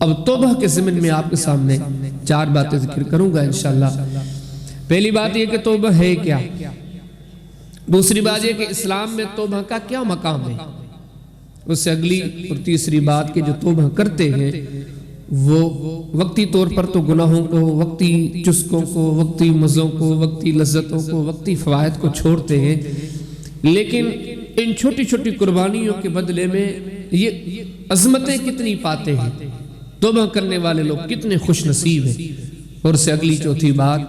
اب توبہ کے ضمن میں آپ کے سامنے 4 باتیں ذکر کروں گا انشاءاللہ۔ پہلی بات یہ کہ توبہ ہے کیا، دوسری بات یہ کہ اسلام میں توبہ کا کیا مقام ہے، اس سے اگلی اور تیسری بات کہ جو توبہ کرتے ہیں وہ وقتی طور پر تو گناہوں کو، وقتی چسکوں کو، وقتی مزوں کو، وقتی لذتوں کو، وقتی فوائد کو چھوڑتے ہیں، لیکن ان چھوٹی چھوٹی قربانیوں کے بدلے میں یہ عظمتیں کتنی پاتے ہیں، توبہ کرنے والے لوگ کتنے خوش نصیب ہیں۔ اور سے اگلی چوتھی بات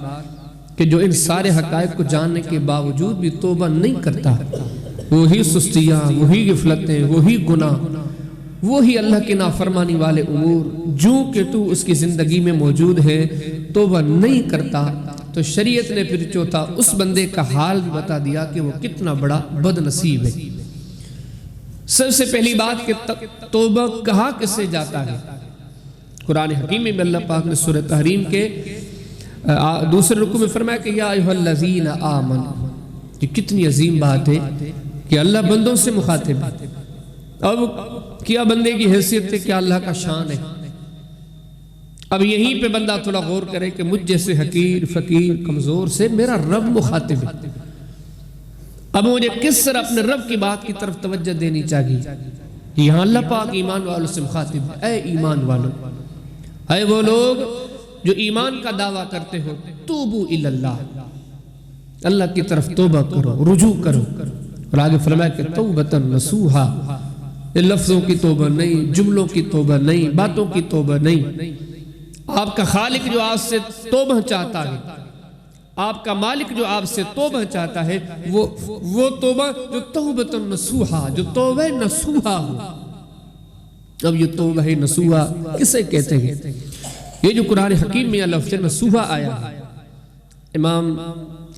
کہ جو ان سارے حقائق کو جاننے کے باوجود بھی توبہ نہیں کرتا، وہی سستیاں، وہی غفلتیں، وہی گناہ، وہی اللہ کی نافرمانی والے امور جو کہ تو اس کی زندگی میں موجود ہے، توبہ نہیں کرتا، تو شریعت نے پھر چوتھا اس بندے کا حال بھی بتا دیا کہ وہ کتنا بڑا بد نصیب ہے۔ سب سے پہلی بات کہ توبہ کہا کسے جاتا ہے، قرآن حکیم میں اللہ پاک نے سورہ تحریم کے دوسرے رکوع میں فرمایا کہ یا ایھا الذین آمنوا، یہ کتنی عظیم بات ہے کہ اللہ بندوں سے مخاطب ہے۔ اب کیا بندے کی حیثیت ہے، کیا اللہ کا شان ہے۔ اب یہیں پہ بندہ تھوڑا غور کرے کہ مجھ جیسے حقیر، فقیر، کمزور سے میرا رب مخاطب ہے۔ اب مجھے کس طرح اپنے رب کی بات کی طرف توجہ دینی چاہیے کہ یہاں اللہ پاک ایمان والوں سے مخاطب ہے۔ اے ایمان والوں، اے وہ لوگ جو ایمان کا دعویٰ کرتے ہو، توبو الی اللہ، اللہ کی طرف توبہ کرو، رجوع کرو۔ اور آگے فرمایا کہ توبۃ نصوحا، لفظوں کی توبہ نہیں، جملوں کی توبہ نہیں، باتوں کی توبہ نہیں۔ آپ کا خالق جو آپ سے توبہ چاہتا ہے، آپ کا مالک جو آپ سے توبہ چاہتا ہے، وہ توبہ جو توبۃ نصوحا، جو توبہ نصوحا ہو۔ اب یہ توبہ نصوحا کسے کہتے ہیں؟ یہ جو قرآن حکیم میں لفظ نصوحا آیا ہے، امام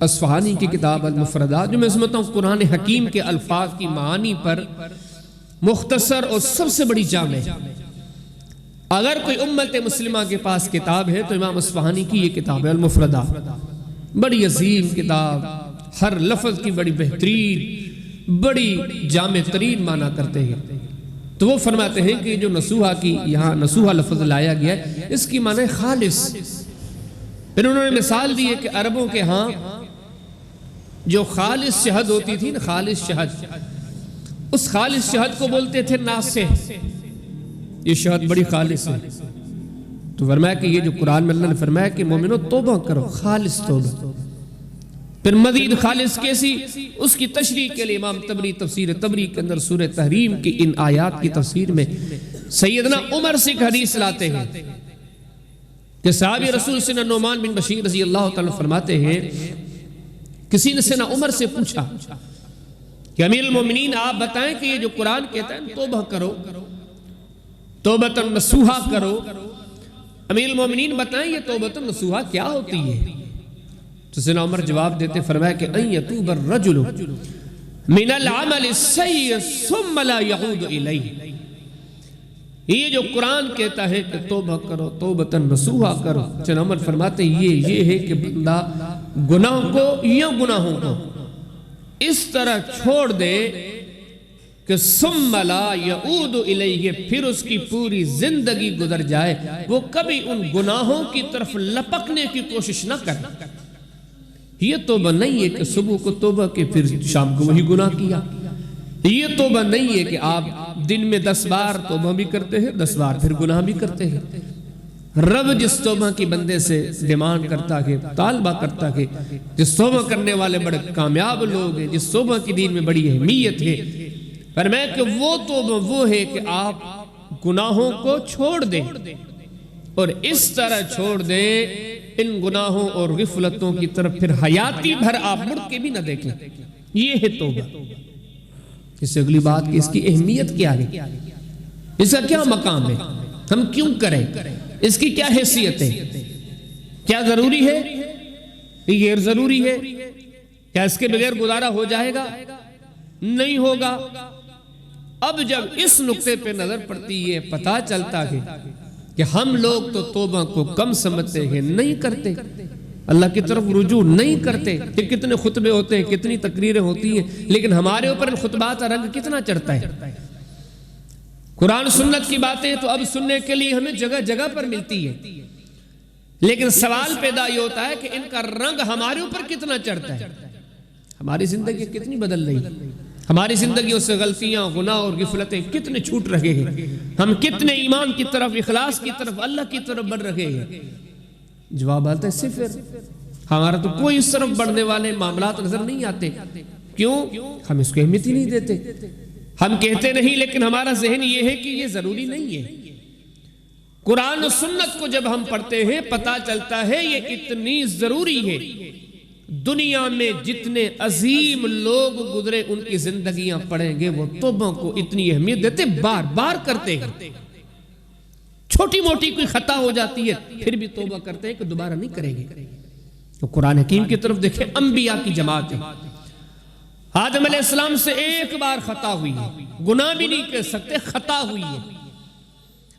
اصفہانی کی کتاب المفردات، جو میں سمجھتا ہوں قرآن حکیم کے الفاظ کی معانی پر مختصر اور سب سے بڑی جامع ہے۔ اگر کوئی امت مسلمہ کے پاس کتاب ہے تو امام اصفہانی کی یہ کتاب ہے المفردات، بڑی عظیم کتاب، ہر لفظ کی بڑی بہترین، بڑی جامع ترین معنی کرتے ہیں۔ تو وہ فرماتے ہیں کہ جو نصوحا کی یہاں نصوحا لفظ لایا گیا ہے، اس کی معنی خالص۔ پھر انہوں نے مثال دی ہے کہ عربوں کے ہاں جو خالص شہد ہوتی تھی نا، خالص شہد، اس خالص شہد کو بولتے تھے ناصح، یہ شہد بڑی خالص ہے۔ تو فرمایا کہ یہ جو قرآن میں اللہ نے فرمایا کہ مومنو توبہ کرو، خالص توبہ۔ پھر مزید خالص کیسی، اس کی تشریح کے لیے امام طبری تفسیر طبری کے اندر سورہ تحریم کی ان آیات کی تفسیر میں سیدنا عمر سے ایک حدیث لاتے ہیں کہ صحابی رسول سیدنا نعمان بن بشیر رضی اللہ تعالیٰ فرماتے ہیں، کسی نے سیدنا عمر سے پوچھا کہ امیر المومنین آپ بتائیں کہ یہ جو قرآن کہتا ہے توبہ کرو، توبۃ نصوحا کرو، امیر المومنین بتائیں یہ توبۃ نصوحا کیا ہوتی ہے؟ تو سیدنا عمر جواب دیتے فرمایا کہ ان یتوب الرجل من العمل السیء ثم لا یعود الیہ، یہ جو قرآن کہتا ہے کہ توبہ کرو، توبۃ نصوحا کرو، سیدنا عمر فرماتے یہ ہے کہ بندہ گناہ کو یا گناہوں کو اس طرح چھوڑ دے کہ ثم لا یعود الیہ، پھر اس کی پوری زندگی گزر جائے وہ کبھی ان گناہوں کی طرف لپکنے کی کوشش نہ کرے۔ یہ توبہ نہیں ہے کہ صبح کو توبہ کے پھر شام کو وہی گناہ کیا، یہ توبہ نہیں ہے کہ آپ دن میں 10 بار توبہ بھی کرتے ہیں، 10 بار پھر گناہ بھی کرتے ہیں۔ رب جس توبہ کی بندے سے ڈیمانڈ کرتا ہے، طالبہ کرتا ہے، جس توبہ کرنے والے بڑے کامیاب لوگ ہیں، جس توبہ کی دین میں بڑی اہمیت ہے، فرمایا کہ وہ توبہ وہ ہے کہ آپ گناہوں کو چھوڑ دیں، اور اس طرح چھوڑ دیں ان گناہوں اور غفلتوں کی طرف پھر حیاتی بھر آپ مڑ کے بھی نہ دیکھیں۔ یہ ہے توبہ۔ اس سے اگلی بات کہ اس کی اہمیت کیا ہے، اس کا کیا مقام ہے، ہم کیوں کریں، اس کی کیا حیثیت ہے، کیا ضروری ہے، غیر ضروری ہے، کیا اس کے بغیر گزارا ہو جائے گا؟ نہیں ہوگا۔ اب جب اس نقطے پہ نظر پڑتی ہے، پتہ چلتا ہے کہ ہم لوگ تو توبہ کو کم سمجھتے ہیں، نہیں کرتے، اللہ کی طرف رجوع نہیں کرتے، کہ کتنے خطبے ہوتے ہیں، کتنی تقریریں ہوتی ہیں، لیکن ہمارے اوپر ان خطبات کا رنگ کتنا چڑھتا ہے۔ قرآن سنت کی باتیں تو اب سننے کے لیے ہمیں جگہ جگہ پر ملتی ہے، لیکن سوال پیدا یہ ہوتا ہے کہ ان کا رنگ ہمارے اوپر کتنا چڑھتا ہے، ہماری زندگی کتنی بدل رہی ہے، ہماری زندگیوں سے غلطیاں، گناہ اور غفلتیں کتنے چھوٹ رہے ہیں، ہم کتنے ایمان کی طرف، اخلاص کی طرف، اللہ کی طرف بڑھ رہے ہیں۔ جواب آتا ہے صفر، ہمارا تو کوئی اس طرف بڑھنے والے معاملات نظر نہیں آتے۔ کیوں؟ ہم اس کو اہمیت ہی نہیں دیتے، ہم کہتے نہیں لیکن ہمارا ذہن یہ ہے کہ یہ ضروری نہیں ہے۔ قرآن و سنت کو جب ہم پڑھتے ہیں پتہ چلتا ہے یہ اتنی ضروری ہے۔ دنیا میں جتنے عظیم لوگ گزرے ان کی زندگیاں پڑھیں گے، وہ توبہ کو اتنی اہمیت دیتے، بار بار کرتے ہیں۔ چھوٹی موٹی کوئی خطا ہو جاتی ہے پھر بھی توبہ کرتے ہیں کہ دوبارہ نہیں کریں گے۔ تو قرآن حکیم کی طرف دیکھیں، انبیاء کی جماعت ہے، آدم علیہ السلام سے ایک بار خطا ہوئی ہے، گناہ بھی نہیں کہہ سکتے، خطا ہوئی ہے،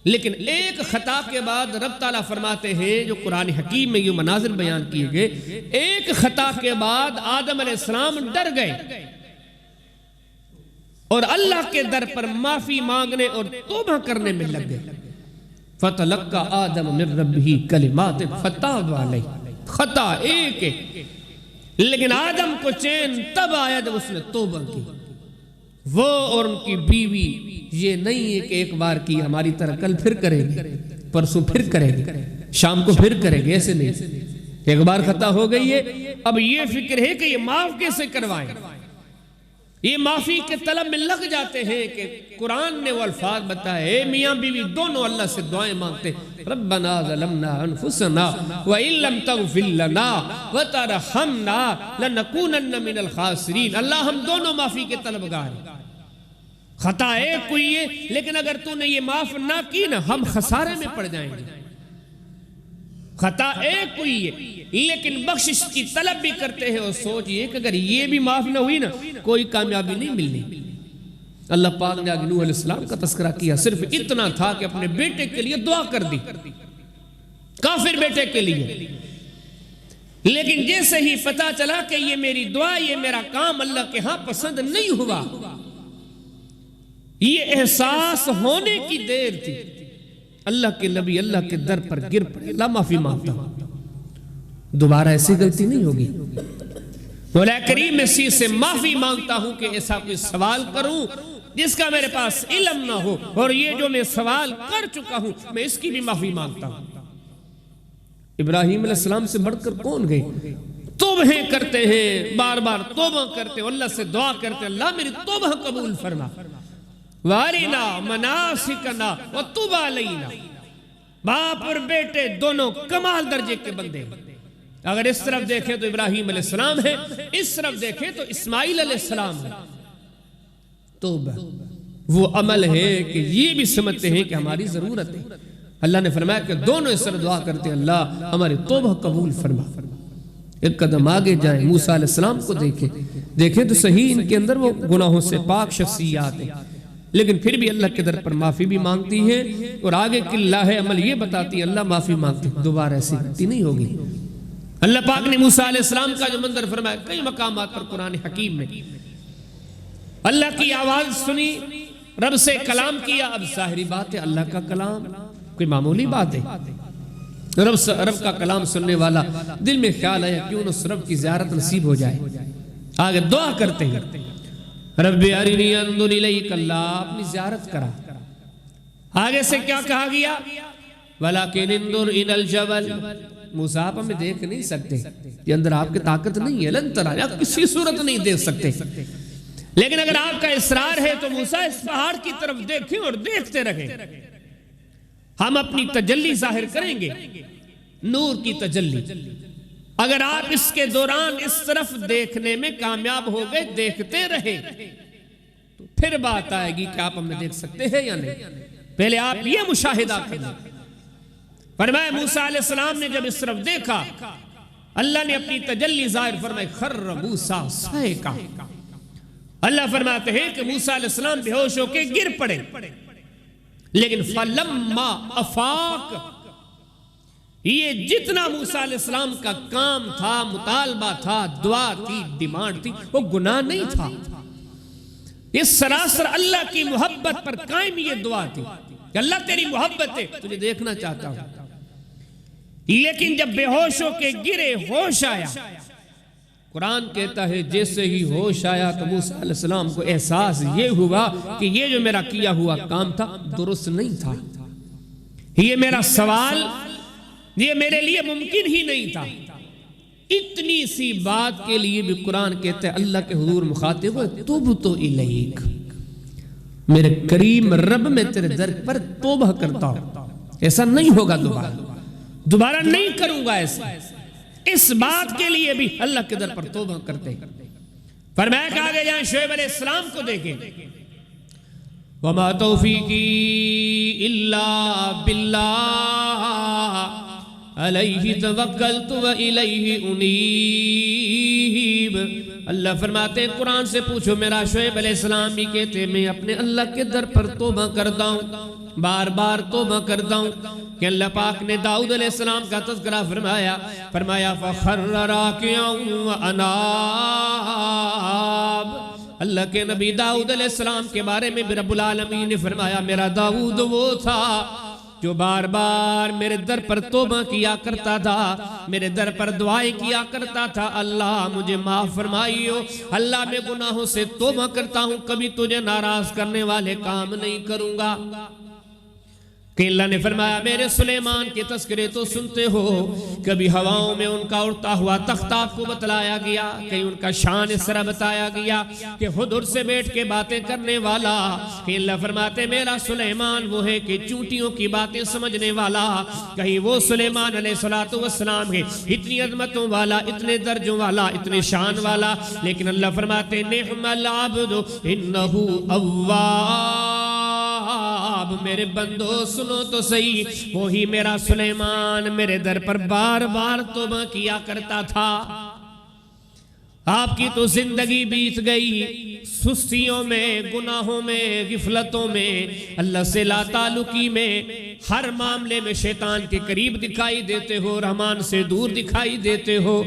لیکن ایک خطا کے بعد رب تعالیٰ فرماتے ہیں، جو قرآن حکیم میں یہ مناظر بیان کیے گئے، ایک خطا کے بعد آدم علیہ السلام ڈر گئے اور اللہ کے در پر معافی مانگنے اور توبہ کرنے میں لگ گئے۔ فَتَلَقَّى آدَمُ مِن رَبِّهِ كَلِمَاتٍ فَتَابَ عَلَيْهِ، خطا ایک ہے، لیکن آدم کو چین تب آیا جب اس نے توبہ کی۔ وہ اور ان کی بیوی یہ نہیں ہے کہ ایک بار کی ہماری طرح کل پھر کریں گے، پرسوں پھر کریں گے، شام کو پھر کریں گے، ایسے نہیں۔ ایک بار خطا ہو گئی ہے، اب یہ فکر ہے کہ یہ معاف کیسے کروائیں۔ یہ معافی کے طلب میں لگ جاتے ہیں کہ قرآن نے وہ الفاظ بتائے، میاں بیوی دونوں اللہ سے دعائیں مانگتے، ربنا ظلمنا انفسنا وَإِن لَمْ تَغْفِرْ لَنَا وَتَرْحَمْنَا لَنَكُونَنَّ مِنَ الْخَاسِرِينَ۔ اللہ ہم دونوں معافی کے طلبگار ہیں، خطا ایک ہوئی ہے، لیکن اگر تو نے یہ معاف نہ کی نا ہم خسارے میں پڑ جائیں گے۔ خطا ایک ہوئی ہے لیکن بخشش کی طلب بھی کرتے ہیں، اور سوچئے کہ اگر یہ بھی معاف نہ ہوئی نا کوئی کامیابی نہیں ملنی۔ اللہ پاک نے آگے نوح علیہ السلام کا تذکرہ کیا، صرف اتنا تھا کہ اپنے بیٹے کے لیے دعا کر دی، کافر بیٹے کے لیے، لیکن جیسے ہی پتا چلا کہ یہ میری دعا، یہ میرا کام اللہ کے ہاں پسند نہیں ہوا، یہ احساس ہونے کی دیر تھی، اللہ کے نبی اللہ کے در پر گر پڑے، اللہ معافی مانگتا ہوں، دوبارہ ایسی غلطی نہیں ہوگی، مولا کریم اسی سے معافی مانگتا ہوں کہ ایسا کوئی سوال کروں جس کا میرے پاس علم نہ ہو، اور یہ جو میں سوال کر چکا ہوں میں اس کی بھی معافی مانگتا ہوں۔ ابراہیم علیہ السلام سے بڑھ کر کون گئے؟ توبہیں کرتے ہیں، بار بار توبہ کرتے ہیں، اللہ سے دعا کرتے ہیں، اللہ میری توبہ قبول فرما، وَارِنَا مَنَاسِكَنَا وَتُبْ عَلَيْنَا۔ باپ اور بیٹے دونوں کمال درجے کے بندے، اگر اس طرف دیکھیں تو ابراہیم علیہ السلام ہے، اس طرف دیکھیں تو اسماعیل علیہ السلام ہے۔ توبہ وہ عمل ہے کہ یہ بھی سمجھتے ہیں کہ ہماری ضرورت ہے، اللہ نے فرمایا کہ دونوں اس طرح دعا کرتے ہیں، اللہ ہماری توبہ قبول فرما۔ ایک قدم آگے جائیں، موسیٰ علیہ السلام کو دیکھیں تو صحیح ان کے اندر وہ گناہوں سے پاک شخصیات ہیں، لیکن پھر بھی اللہ کے در پر معافی بھی مانگتی ہے، اور آگے کی اللہ عمل یہ بتاتی ہے اللہ معافی مانگتی، دوبارہ ایسی غلطی نہیں ہوگی۔ اللہ پاک نے موسیٰ علیہ السلام کا جو منظر فرمایا کئی مقامات پر قرآن حکیم میں، اللہ کی آواز سنی، رب سے کلام کیا، اب ظاہری بات ہے اللہ کا کلام کوئی معمولی بات ہے، رب کا کلام سننے والا دل میں خیال ہے کیوں اس رب کی زیارت نصیب ہو جائے، آگے دعا کرتے ہیں، رب ارنی انظر الیک، اللہ اپنی زیارت کرا۔ آگے سے کیا کہا گیا؟ وَلَكِنْ انظر الی الجبل، موسیٰ آپ ہمیں دیکھ نہیں سکتے، یہ اندر آپ کی طاقت نہیں ہے، لن ترانی، آپ کسی صورت نہیں دیکھ سکتے، لیکن اگر آپ کا اصرار ہے تو موسیٰ اس پہاڑ کی طرف دیکھیں اور دیکھتے رہیں، ہم اپنی تجلی ظاہر کریں گے، نور کی تجلی۔ اگر آپ اس کے دوران اس طرف دیکھنے میں کامیاب ہو گئے، دیکھتے رہے، تو پھر بات آئے گی کہ آپ ہمیں دیکھ سکتے ہیں یا نہیں، پہلے آپ یہ مشاہدہ کریں۔ فرمایا موسیٰ علیہ السلام نے جب اس طرف دیکھا، اللہ نے اپنی تجلی ظاہر فرمائی، خر موسیٰ صعقا، اللہ فرماتے ہیں کہ موسیٰ علیہ السلام بے ہوش ہو کے گر پڑے، لیکن فلما افاق، یہ جتنا موسیٰ علیہ السلام کا کام تھا، مطالبہ تھا، دعا تھی، ڈیمانڈ تھی، وہ گناہ نہیں تھا، اس سراسر اللہ کی محبت پر قائم یہ دعا تھی کہ اللہ تیری محبت ہے، تجھے دیکھنا چاہتا ہوں۔ لیکن جب بے ہوش ہو کے گرے، ہوش آیا، قرآن کہتا ہے جیسے ہی ہوش آیا تو موسیٰ علیہ السلام کو احساس یہ ہوا کہ یہ جو میرا کیا ہوا کام تھا درست نہیں تھا، یہ میرا سوال یہ میرے لیے ممکن ہی نہیں تھا۔ اتنی سی بات کے لیے بھی قرآن کہتا ہے اللہ کے حضور مخاطب ہوئے توبتو الیک، میرے کریم رب میں تیرے در پر توبہ کرتا ہوں، ایسا نہیں ہوگا دوبارہ نہیں کروں گا ایسا۔ اس بات کے لیے بھی اللہ کے در پر توبہ کرتے ہیں۔ فرمایا کہ آگے جائیں شعیب علیہ السلام کو دیکھیں، وَمَا تَوْفِيقِي إِلَّا بِاللَّهِ علیہ توکلت وإلیہ انیب۔ اللہ فرماتے ہیں قرآن سے پوچھو، میرا شعیب علیہ السلام بھی کہتے ہیں میں اپنے اللہ کے در پر توبہ کرتا ہوں، بار بار توبہ کرتا ہوں۔ کہ اللہ پاک نے داؤد علیہ السلام کا تذکرہ فرمایا فخر راکعا واناب۔ اللہ کے نبی داؤد علیہ السلام کے بارے میں رب العالمین نے فرمایا میرا داؤد وہ تھا جو بار بار میرے در پر توبہ کیا کرتا تھا، میرے در پر دعائیں کیا کرتا تھا، اللہ مجھے معاف فرمائیو، اللہ میں گناہوں سے توبہ کرتا ہوں، کبھی تجھے ناراض کرنے والے کام نہیں کروں گا۔ کہ اللہ نے فرمایا میرے سلیمان کے تذکرے تو سنتے ہو، کبھی ہواؤں میں ان کا اڑتا ہوا تخت آپ کو بتلایا گیا، کہیں ان کا شان اس طرح بتایا گیا کہ حضور سے بیٹھ کے باتیں کرنے والا۔ کہ اللہ فرماتے میرا سلیمان وہ ہے کہ چونٹیوں کی باتیں سمجھنے والا، کہیں وہ سلیمان علیہ السلام ہے اتنی عظمتوں والا، اتنے درجوں والا، اتنے شان والا، لیکن اللہ فرماتے نعم العبد انہو اواب۔ میرے بندو سنو تو صحیح، وہی میرا سلیمان میرے در پر بار بار توبہ کیا کرتا تھا۔ آپ کی تو زندگی بیت گئی سستیوں میں، گناہوں میں، غفلتوں میں، اللہ سے لا تعلقی میں، ہر معاملے میں شیطان کے قریب دکھائی دیتے ہو، رحمان سے دور دکھائی دیتے ہو۔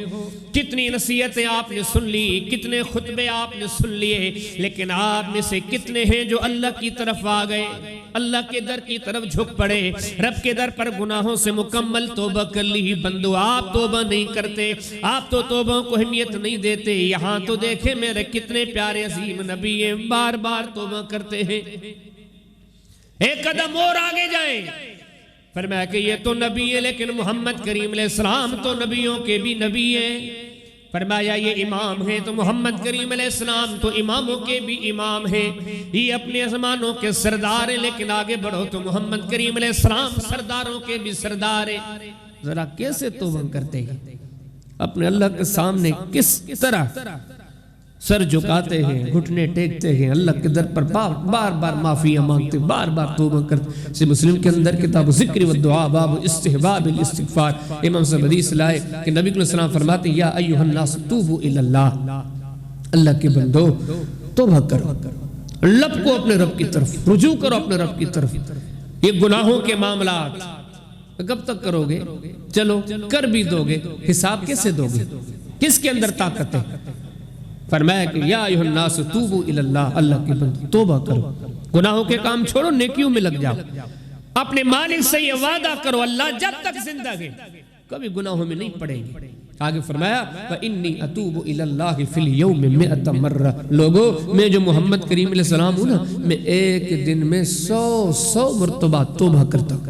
کتنی نصیحتیں آپ نے سن لی، کتنے خطبے آپ نے سن لیے، لیکن آپ میں سے کتنے ہیں جو اللہ کی طرف آ گئے، اللہ کے در کی طرف جھک پڑے، رب کے در پر گناہوں سے مکمل توبہ کر لی۔ بندو آپ توبہ نہیں کرتے، آپ تو توبہ کو اہمیت نہیں دیتے۔ یہاں تو دیکھیں میرے کتنے پیارے عظیم نبی ہیں، بار بار توبہ کرتے ہیں۔ ایک قدم اور آگے جائیں، فرمایا کہ یہ تو نبی ہے لیکن محمد کریم علیہ السلام تو نبیوں کے بھی نبی ہیں۔ فرمایا یہ امام ہیں تو محمد کریم علیہ السلام تو اماموں کے بھی امام ہیں، یہ اپنے زمانوں کے سردار ہیں، لیکن آگے بڑھو تو محمد کریم علیہ السلام سرداروں کے بھی سردار ہیں۔ ذرا کیسے توبہ کرتے ہیں، اپنے اللہ کے سامنے کس طرح سر جھکاتے ہیں، گھٹنے ٹیکتے ہیں، اللہ کے در پر بار بار معافیاں مانگتے، بار بار توبہ کرتے۔ سے مسلم کے اندر کتاب ذکر و دعا باب استحباب الاستغفار، امام صاحب حدیث لائے کہ نبی علیہ السلام فرماتے یا ایھا الناس توبوا الی اللہ، اللہ کے بندو توبہ کرو، لب کو اپنے رب کی طرف رجوع کرو، اپنے رب کی طرف۔ یہ گناہوں کے معاملات کب تک کرو گے؟ چلو کر بھی دو گے، حساب کیسے دو گے؟ کس کے اندر طاقت ہے؟ فرمایا کہ یا ایھا الناس توبوا الی اللہ، اللہ کے بندے توبہ کرو، گناہوں کے کام چھوڑو، نیکیوں میں لگ جاؤ، اپنے مالک سے یہ وعدہ کرو اللہ جب تک زندہ ہے کبھی گناہوں میں نہیں پڑیں گے۔ آگے فرمایا وَإِنِّي أَتُوبُ إِلَى اللَّهِ فِي الْيَوْمِ مِئَةَ مَرَّةٍ، لوگو میں جو محمد کریم علیہ السلام ہوں نا، میں ایک دن میں 100 مرتبہ توبہ کرتا ہوں۔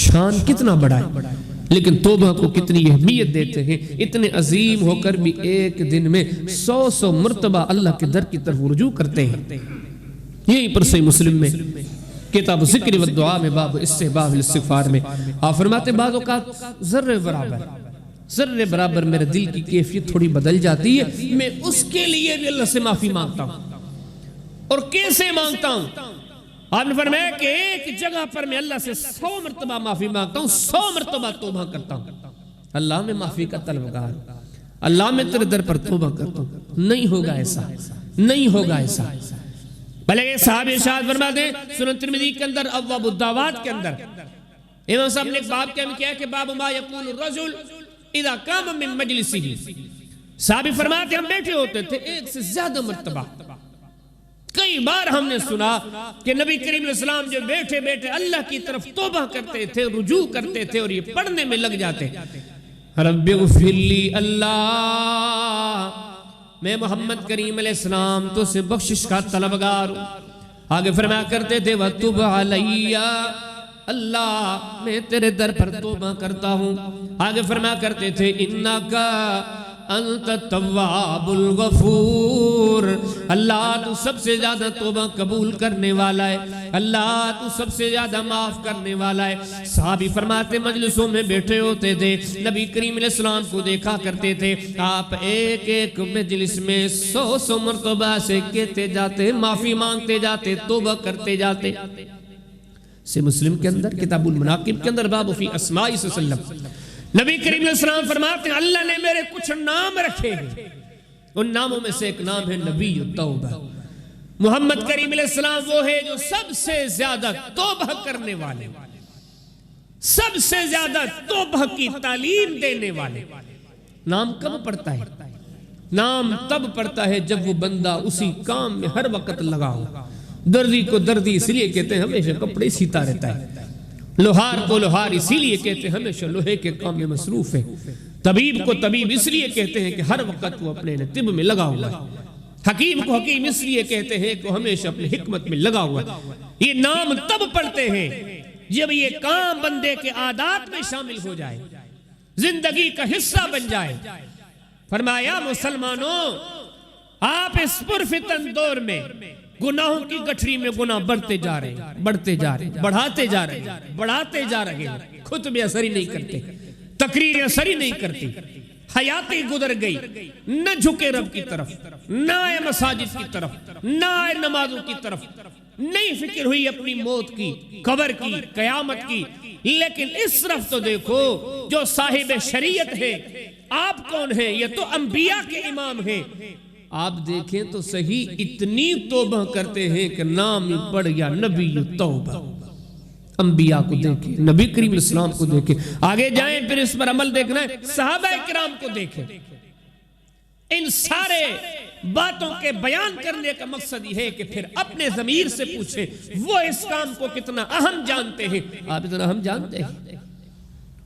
شان کتنا بڑا ہے، لیکن توبہ کو کتنی اہمیت دیتے ہیں، اتنے عظیم ہو کر بھی ایک دن میں 100 مرتبہ اللہ کے در کی طرف رجوع کرتے ہیں۔ یہی پر صحیح مسلم میں کتاب ذکر و دعا میں باب استحباب الاستغفار میں آپ فرماتے بعض اوقات ذرے برابر میرے دل کی کیفیت تھوڑی بدل جاتی ہے، میں اس کے لیے بھی اللہ سے معافی مانگتا ہوں۔ اور کیسے مانگتا ہوں؟ آپ نے فرمایا کہ ایک جگہ پر میں اللہ سے 100 مرتبہ معافی مانگتا ہوں، 100 مرتبہ توبہ کرتا ہوں۔ اللہ میں معافی کا طلبگار، اللہ میں تیرے در پر توبہ کرتا ہوں۔ نہیں ہوگا ایسا، نہیں ہوگا ایسا۔ بھلے یہ صحابی ارشاد فرماتے ہیں سنن ترمذی کے اندر ابواب الدعوات کے اندر امام صاحب نے ایک باب کیا کہ باب ما یقول الرجل اذا قام من مجلسه، صحابی فرماتے ہم بیٹھے ہوتے تھے ایک سے زیادہ مرتبہ، کئی بار ہم نے سنا کہ نبی کریم علیہ السلام جو بیٹھے بیٹھے اللہ کی طرف توبہ کرتے تھے، رجوع کرتے تھے اور یہ پڑھنے میں لگ جاتے، رب اغفر لی، اللہ میں محمد کریم علیہ السلام تو سے بخشش کا طلبگار ہوں۔ آگے فرمایا کرتے تھے وَتُبْ عَلَيَّ، اللہ میں تیرے در پر توبہ کرتا ہوں۔ آگے فرمایا کرتے تھے اِنَّكَ انت التواب الغفور، اللہ تو سب سے زیادہ توبہ قبول کرنے والا ہے، اللہ تو سب سے زیادہ معاف کرنے والا ہے۔ صحابی فرماتے مجلسوں میں بیٹھے ہوتے تھے، نبی کریم علیہ السلام کو دیکھا کرتے تھے، آپ ایک ایک مجلس میں 100 مرتبہ سے کہتے جاتے، معافی مانگتے جاتے، توبہ کرتے جاتے۔ سے مسلم کے اندر کتاب المناقب کے اندر باب فی اسماء صلی اللہ علیہ وسلم، نبی کریم علیہ السلام فرماتے ہیں اللہ نے میرے کچھ نام رکھے ہیں، ان ناموں میں سے ایک نام ہے نبی التوبہ۔ محمد کریم علیہ السلام وہ ہے جو سب سے زیادہ توبہ کرنے والے، سب سے زیادہ توبہ کی تعلیم دینے والے۔ نام کب پڑتا ہے؟ نام تب پڑتا ہے جب وہ بندہ اسی کام میں ہر وقت لگا ہو۔ دردی کو دردی اس لیے کہتے ہیں ہمیشہ کپڑے سیتا رہتا ہے، لوہار کو لوہار اسی لیے کہتے ہیں ہمیشہ لوہے کے کام میں مصروف ہے، طبیب کو طبیب اس لیے کہتے ہیں کہ ہر وقت وہ اپنے طب میں لگا ہوا ہے، حکیم کو حکیم اس لیے کہتے ہیں کہ ہمیشہ اپنے حکمت میں لگا ہوا ہے۔ یہ نام تب پڑھتے ہیں جب یہ کام بندے کے عادات میں شامل ہو جائے، زندگی کا حصہ بن جائے۔ فرمایا مسلمانوں، آپ اس پرفتن دور میں گناہوں کی گٹھری میں گناہ بڑھتے جا رہے ہیں، بڑھتے جا رہے ہیں، بڑھاتے جا رہے ہیں، بڑھاتے جا رہے ہیں، خطبہ اثر ہی نہیں کرتے، تقریر اثر ہی نہیں کرتی، حیاتی گزر گئی، نہ جھکے رب کی طرف، نہ آئے مساجد کی طرف، نہ آئے نمازوں کی طرف، نہیں فکر ہوئی اپنی موت کی، قبر کی، قیامت کی۔ لیکن اس طرف تو دیکھو جو صاحب شریعت ہے، آپ کون ہیں؟ یہ تو انبیاء کے امام ہیں۔ آپ دیکھیں تو صحیح اتنی توبہ کرتے ہیں کہ نام پڑھ گیا نبی توبہ۔ انبیاء کو دیکھیں، نبی کریم علیہ السلام کو دیکھیں، آگے جائیں پھر اس پر عمل دیکھنا ہے، صحابہ کرام کو دیکھیں۔ ان سارے باتوں کے بیان کرنے کا مقصد یہ ہے کہ پھر اپنے ضمیر سے پوچھیں وہ اس کام کو کتنا اہم جانتے ہیں۔ آپ اتنا اہم جانتے ہیں؟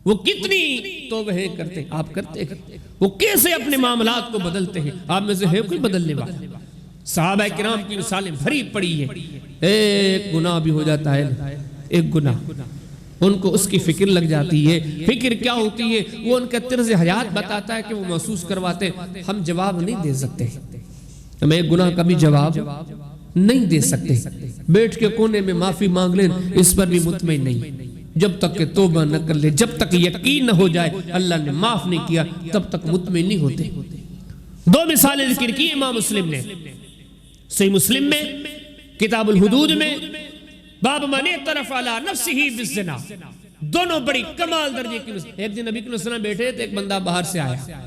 وہ کتنی توبہیں کرتے ہیں؟ آپ کرتے ہیں؟ وہ کیسے اپنے معاملات کو بدلتے ہیں؟ آپ میں سے ہے کوئی بدلنے والا؟ صحابہ کرام کی مثالیں بھری پڑی ہیں، ایک گناہ بھی ہو جاتا ہے، ایک گناہ ان کو اس کی فکر لگ جاتی ہے۔ فکر کیا ہوتی ہے؟ وہ ان کا طرز حیات بتاتا ہے کہ وہ محسوس کرواتے ہیں ہم جواب نہیں دے سکتے، ہم ایک گناہ کا بھی جواب نہیں دے سکتے، بیٹھ کے کونے میں معافی مانگ لیں اس پر بھی مطمئن نہیں، جب تک کہ توبہ نہ کر لے، جب تک یقین نہ ہو جائے اللہ نے معاف نہیں کیا تب تک مطمئن نہیں ہوتے۔ دو مثالیں ذکر کی امام مسلم نے، صحیح مسلم میں کتاب الحدود میں باب من اعترف علی نفسہ بالزنا، دونوں بڑی کمال درجے کی مثال۔ ایک دن نبی صلی اللہ علیہ وسلم بیٹھے تھے، ایک بندہ باہر سے آیا،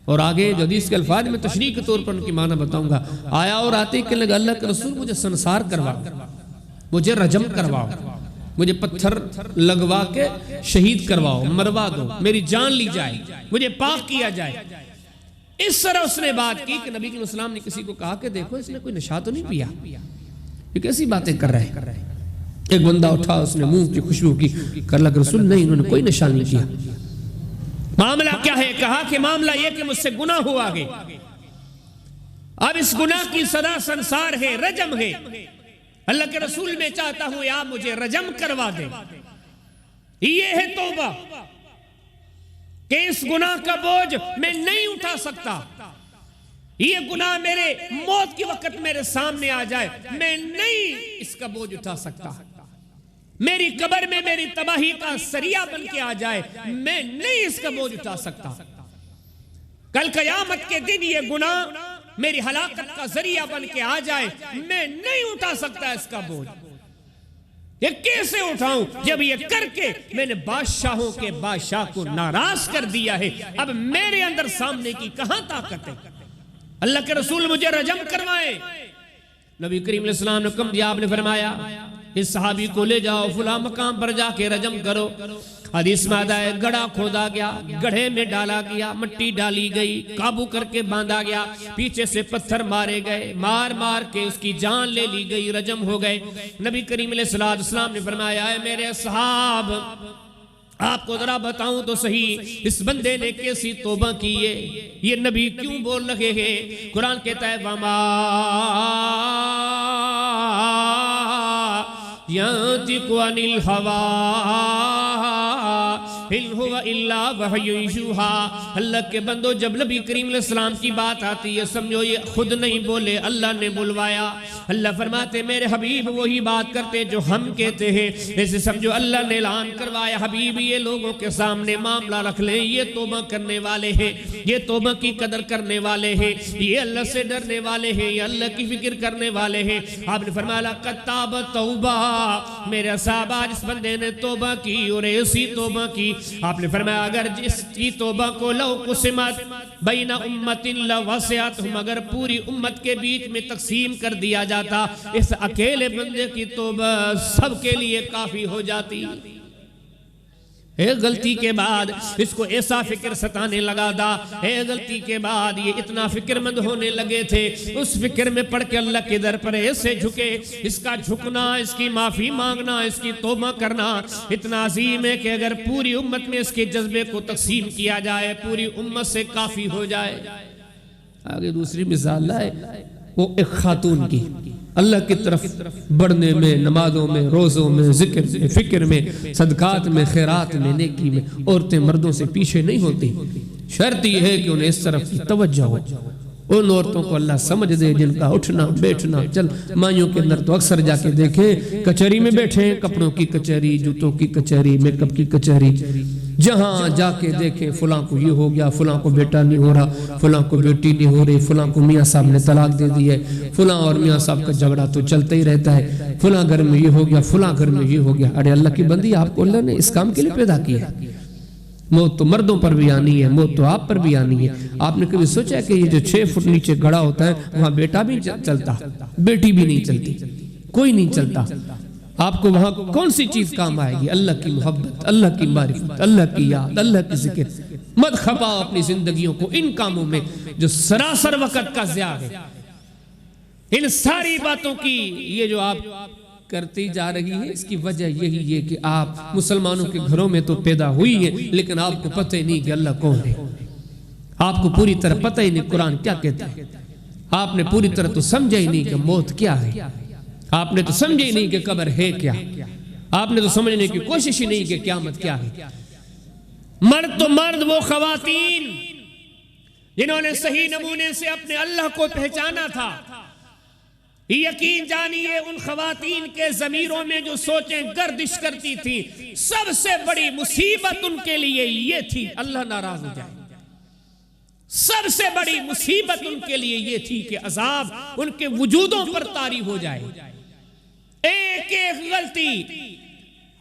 اور آگے حدیث کے الفاظ میں تشریح کے طور پر ان کی معنی بتاؤں گا۔ آیا اور آتے کہ لگا اللہ کے رسول مجھے سنسار کرواؤ، مجھے رجم کرواؤ، مجھے پتھر لگوا کے شہید کرواؤ، مروا دو، میری جان لی جائے، مجھے پاک کیا جائے۔ اس طرح اس نے بات کی کہ نبی صلی اللہ علیہ وسلم نے کسی کو کہا کہ دیکھو اس نے کوئی نشہ تو نہیں پیا، یہ کیسی باتیں کر رہے ہیں؟ ایک بندہ اٹھا، اس نے منہ کی خوشبو کی، کہ اللہ کے رسول نہیں، انہوں نے کوئی نشہ نہیں کیا۔ معاملہ کیا ہے؟ کہا کہ معاملہ یہ کہ مجھ سے گناہ ہوا ہے، اب اس گناہ کی سزا سنسار ہے، رجم ہے، اللہ کے رسول میں چاہتا ہوں آپ مجھے رجم کروا دیں۔ یہ ہے توبہ کہ اس گناہ کا بوجھ میں نہیں اٹھا سکتا، یہ گناہ میرے موت کے وقت میرے سامنے آ جائے میں نہیں اس کا بوجھ اٹھا سکتا، میری قبر میں میری تباہی کا ذریعہ بن کے آ جائے میں نہیں اس کا بوجھ اٹھا سکتا، کل قیامت کے دن یہ گناہ میری ہلاکت کا ذریعہ بن کے آ جائے میں نہیں اٹھا سکتا اس کا بوجھ۔ یہ کیسے اٹھاؤں جب یہ کر کے میں نے بادشاہوں کے بادشاہ کو ناراض کر دیا ہے، اب میرے اندر سامنے کی کہاں طاقت ہے؟ اللہ کے رسول مجھے رجم کروائے، نبی کریم علیہ السلام نے حکم دیا، آپ نے فرمایا اس صحابی کو لے جاؤ فلاں مقام پر جا کے رجم کرو۔ حدیث میں آتا ہے گڑھا کھودا گیا، گڑھے میں ڈالا گیا، مٹی ڈالی گئی، قابو کر کے باندھا گیا، پیچھے سے پتھر مارے گئے، مار مار کے اس کی جان لے لی گئی، رجم ہو گئے۔ نبی کریم علیہ السلام نے فرمایا ہے میرے اصحاب آپ کو ذرا بتاؤں تو صحیح اس بندے نے کیسی توبہ کی ہے، یہ نبی کیوں بول رہے ہیں؟ قرآن کہتا ہے وَمَا يَنْطِقُ عَنِ الْهَوَىٰ إِنْ هُوَ إِلَّا وَحْيٌ يُوحَىٰ۔ اللہ کے بندو جب نبی کریم علیہ السلام کی بات آتی ہے سمجھو یہ خود نہیں بولے، اللہ نے بلوایا۔ اللہ فرماتے میرے حبیب وہی بات کرتے جو ہم کہتے ہیں، ایسے سمجھو اللہ نے اعلان کروایا حبیب یہ لوگوں کے سامنے معاملہ رکھ لیں، یہ توبہ کرنے والے ہیں، یہ توبہ کی قدر کرنے والے ہیں، یہ اللہ سے ڈرنے والے ہیں، یہ اللہ کی فکر کرنے والے ہیں۔ آپ نے فرمایا قد تاب توبہ، میرے صاحب آج اس بندے نے توبہ کی اور ایسی توبہ کی۔ آپ نے فرمایا اگر جس کی توبہ کو لو قسمت بین امت لوسعتہم، اگر پوری امت کے بیچ میں تقسیم کر دیا جاتا اس اکیلے بندے کی توبہ سب کے لیے کافی ہو جاتی۔ ایک غلطی کے بعد اس کو ایسا فکر ستانے لگا تھا، ایک غلطی کے بعد یہ اتنا فکر مند ہونے لگے تھے، اس فکر میں پڑھ کے اللہ کے در پر ایسے جھکے، اس کا جھکنا، اس کی معافی مانگنا، اس کی توبہ کرنا اتنا عظیم ہے کہ اگر پوری امت میں اس کے جذبے کو تقسیم کیا جائے پوری امت سے کافی ہو جائے۔ آگے دوسری مثال لائے وہ ایک خاتون کی، اللہ کی طرف بڑھنے میں، نمازوں میں، روزوں میں، ذکر میں، فکر میں، صدقات میں، خیرات میں، نیکی میں عورتیں مردوں سے پیچھے نہیں ہوتی، شرط یہ ہے کہ انہیں اس طرف کی توجہ ہو۔ ان عورتوں کو اللہ سمجھ دے جن کا اٹھنا بیٹھنا، چل مائیوں کے اندر تو اکثر جا کے دیکھیں کچہری میں بیٹھے، کپڑوں کی کچہری، جوتوں کی کچہری، میک اپ کی کچہری، جہاں جا کے دیکھیں فلاں کو یہ ہو گیا، فلاں کو بیٹا نہیں ہو رہا، فلاں کو بیٹی نہیں ہو رہی، فلاں کو میاں صاحب نے طلاق دے دی ہے، فلاں اور میاں صاحب کا جھگڑا تو چلتا ہی رہتا ہے، فلاں گھر میں یہ ہو گیا، فلاں گھر میں یہ ہو گیا۔ ارے اللہ کی بندی آپ کو اللہ نے اس کام کے لیے پیدا کیا ہے۔ موت تو مردوں پر بھی آنی ہے، موت تو آپ پر بھی آنی ہے۔ آپ نے کبھی سوچا کہ یہ جو 6 فٹ نیچے گڑا ہوتا ہے وہاں بیٹا بھی چلتا، بیٹی بھی نہیں چلتی، کوئی نہیں چلتا۔ آپ کو وہاں کون سی چیز کام آئے گی؟ اللہ کی محبت، اللہ کی معرفت، اللہ کی یاد، اللہ کی ذکر۔ مت کھپاؤ اپنی زندگیوں کو ان کاموں میں جو سراسر وقت کا ضیاع ہے۔ ان ساری باتوں کی یہ جو آپ کرتی جا رہی ہے اس کی وجہ یہی ہے کہ آپ مسلمانوں کے گھروں میں تو پیدا ہوئی ہیں لیکن آپ کو پتہ ہی نہیں کہ اللہ کون ہے، آپ کو پوری طرح پتہ ہی نہیں قرآن کیا کہتا ہے، آپ نے پوری طرح تو سمجھا ہی نہیں کہ موت کیا ہے، آپ نے تو سمجھا ہی نہیں کہ قبر ہے کیا، آپ نے تو سمجھنے کی کوشش ہی نہیں کہ قیامت کیا ہے۔ مرد تو مرد، وہ خواتین جنہوں نے صحیح نمونے سے اپنے اللہ کو پہچانا تھا، یقین جانیے ان خواتین کے ضمیروں میں جو سوچیں گردش کرتی تھی سب سے بڑی مصیبت ان کے لیے یہ تھی اللہ ناراض ہو جائے، سب سے بڑی مصیبت ان کے لیے یہ تھی کہ عذاب ان کے وجودوں پر طاری ہو جائے۔ ایک ایک غلطی،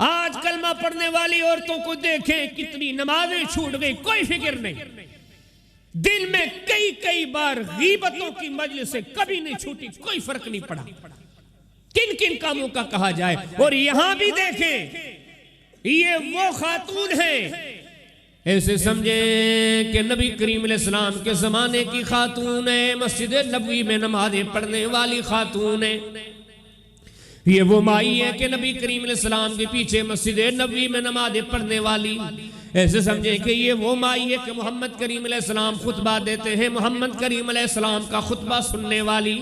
آج کلمہ پڑھنے والی عورتوں کو دیکھیں کتنی نمازیں چھوٹ گئی، کوئی فکر نہیں، دل میں کئی بار غیبتوں کی مجلس سے کبھی نہیں چھوٹی، کوئی فرق نہیں پڑا، کن کن کاموں کا کہا جائے۔ اور یہاں بھی دیکھیں یہ وہ خاتون ہے، ایسے سمجھیں کہ نبی کریم علیہ السلام کے زمانے کی خاتون ہے، مسجد نبوی میں نمازیں پڑھنے والی خاتون ہے، یہ وہ مائی ہے کہ نبی کریم علیہ السلام کے پیچھے مسجد نبوی میں نمازیں پڑھنے والی، ایسے سمجھیں کہ یہ وہ مائی ہے کہ محمد کریم علیہ السلام خطبہ دیتے ہیں، محمد کریم علیہ السلام کا خطبہ سننے والی۔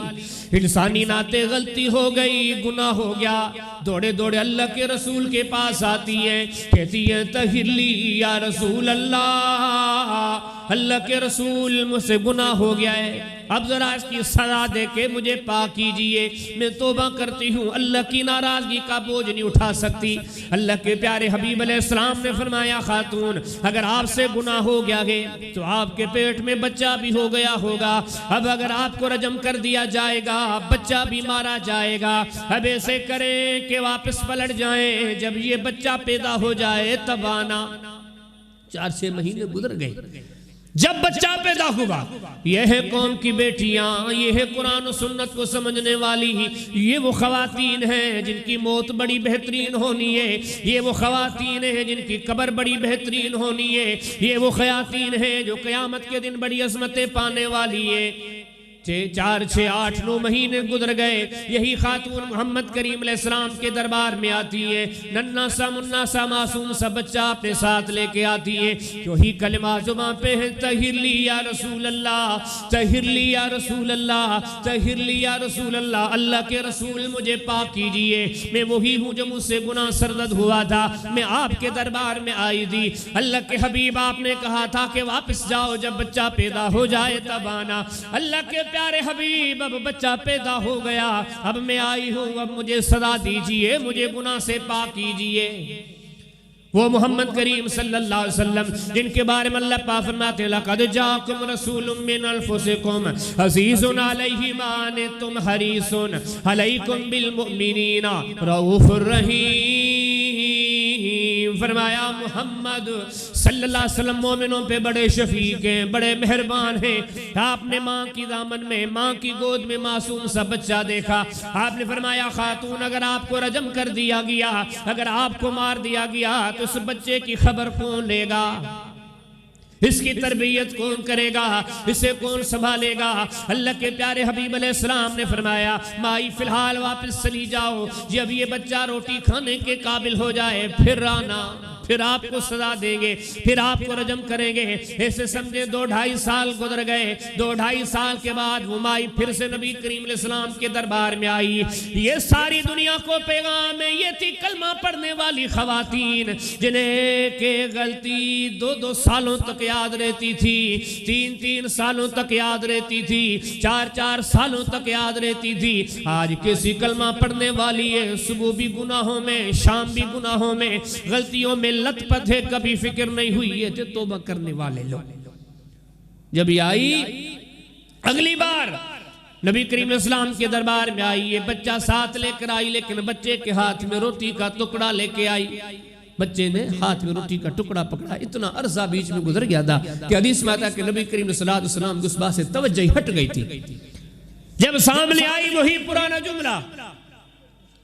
انسانی ناتے غلطی ہو گئی، گناہ ہو گیا، دوڑے دوڑے اللہ کے رسول کے پاس آتی ہے، کہتی ہے طہر لی یا رسول اللہ، اللہ کے رسول مجھ سے گناہ ہو گیا ہے، اب ذرا اس کی سزا دے کے مجھے پاک کیجئے، میں توبہ کرتی ہوں، اللہ کی ناراضگی کا بوجھ نہیں اٹھا سکتی۔ اللہ کے پیارے حبیب علیہ السلام نے فرمایا خاتون اگر آپ سے گناہ ہو گیا ہے تو آپ کے پیٹ میں بچہ بھی ہو گیا ہوگا، اب اگر آپ کو رجم کر دیا جائے گا بچہ بھی مارا جائے گا، اب ایسے کریں کہ واپس پلٹ جائیں، جب یہ بچہ پیدا ہو جائے تب آنا۔ 4-6 مہینے گزر گئے، جب بچہ پیدا ہوا، یہ ہے قوم کی بیٹیاں، یہ ہے قرآن و سنت کو سمجھنے والی، یہ وہ خواتین ہیں جن کی موت بڑی بہترین ہونی ہے، یہ وہ خواتین ہیں جن کی قبر بڑی بہترین ہونی ہے، یہ وہ خواتین ہیں جو قیامت کے دن بڑی عظمتیں پانے والی ہے۔ 4 6 8 9 مہینے گزر گئے، یہی خاتون محمد کریم علیہ السلام کے دربار میں آتی ہے، ننھا سا منا سا معصوم سا بچہ اپنے ساتھ لے کے آتی ہے، وہی کلمات زبان پہ ہے، طہر لی یا رسول اللہ، طہر لی یا رسول اللہ، طہر لی یا رسول اللہ، اللہ کے رسول مجھے پاک کیجئے، میں وہی ہوں جو مجھ سے گناہ سرزد ہوا تھا، میں آپ کے دربار میں آئی تھی، اللہ کے حبیب آپ نے کہا تھا کہ واپس جاؤ، جب بچہ پیدا ہو جائے تب آنا۔ اللہ کے پیارے حبیب اب بچہ پیدا ہو گیا، اب میں آئی ہوں، اب مجھے صدا دیجئے، مجھے گناہ سے پاک کیجئے۔ وہ محمد کریم صلی اللہ علیہ وسلم جن کے بارے میں اللہ پاک فرماتے ہیں لَقَدْ جَاءَكُمْ رَسُولٌ مِّنْ أَنفُسِكُمْ عَزِيزٌ عَلَيْهِ مَا عَنِتُّمْ حَرِيصٌ عَلَيْكُمْ بِالْمُؤْمِنِينَ رَءُوفٌ رَحِيمٌ۔ فرمایا محمد صلی اللہ علیہ وسلم مومنوں پہ بڑے شفیق ہیں، بڑے مہربان ہیں۔ آپ نے ماں کی دامن میں، ماں کی گود میں معصوم سا بچہ دیکھا، آپ نے فرمایا خاتون اگر آپ کو رجم کر دیا گیا، اگر آپ کو مار دیا گیا تو اس بچے کی خبر کون لے گا؟ اس کی تربیت کون کرے گا؟ اسے کون سنبھالے گا؟ اللہ کے پیارے حبیب علیہ السلام نے فرمایا مائی فی الحال واپس چلی جاؤ، جب یہ بچہ روٹی کھانے کے قابل ہو جائے پھر آنا، پھر آپ کو سزا دیں گے، پھر آپ کو رجم کریں گے۔ ایسے سمجھے 2 2.5 سال گزر گئے، 2 2.5 سال کے بعد وہ مائی پھر سے نبی کریم علیہ السلام کے دربار میں آئی۔ یہ ساری دنیا کو پیغام ہے، یہ تھی کلمہ پڑھنے والی خواتین جنہیں کہ غلطی 2 سالوں تک یاد رہتی تھی، 3 سالوں تک یاد رہتی تھی، 4 سالوں تک یاد رہتی تھی۔ آج کسی کلمہ پڑھنے والی ہے، صبح بھی گناہوں میں، شام بھی گناہوں میں، غلطیوں میں لت پت ہے، کبھی فکر نہیں ہوئی، یہ تھے توبہ کرنے والے لوگ۔ جب یہ آئی اگلی بار نبی کریم علیہ السلام کے دربار میں آئی، یہ بچہ ساتھ لے کر آئی، لیکن بچے کے ہاتھ میں روٹی کا ٹکڑا لے کے آئی۔ بچے نے ہاتھ میں روٹی کا ٹکڑا پکڑا، اتنا عرصہ بیچ میں گزر گیا تھا کہ حدیث میں آتا ہے کہ نبی کریم علیہ السلام کی اس بات سے توجہ ہٹ گئی تھی۔ جب سامنے آئی وہی پرانا جملہ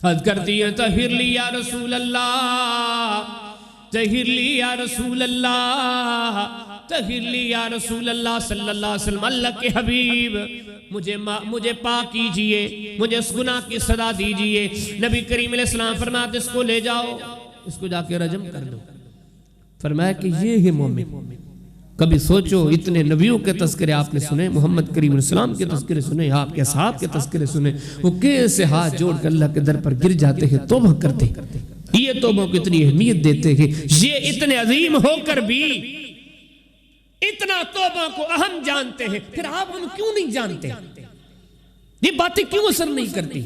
حد کرتی ہے طہر لی یا رسول اللہ، طہر لی یا رسول اللہ، طہر لی یا رسول اللہ صلی اللہ علیہ وسلم، اللہ کے حبیب مجھے پاک کیجئے، مجھے اس گناہ کی سزا دیجئے۔ نبی کریم علیہ السلام فرماتے اس کو لے جاؤ، اس کو جا کے رجم کر دو۔ فرمایا کہ یہ ہے مومن۔ کبھی سوچو اتنے نبیوں کے تذکرے آپ نے سنے، محمد کریم علیہ السلام کے تذکرے سنے، آپ کے صحابہ کے تذکرے سنے، وہ کیسے ہاتھ جوڑ کر اللہ کے در پر گر جاتے ہیں، توبہ کرتے ہیں۔ یہ توبہ کو اتنی اہمیت دیتے ہیں، یہ اتنے عظیم ہو کر بھی اتنا توبہ کو اہم جانتے ہیں، پھر آپ ان کیوں نہیں جانتے؟ یہ باتیں کیوں اثر نہیں کرتی؟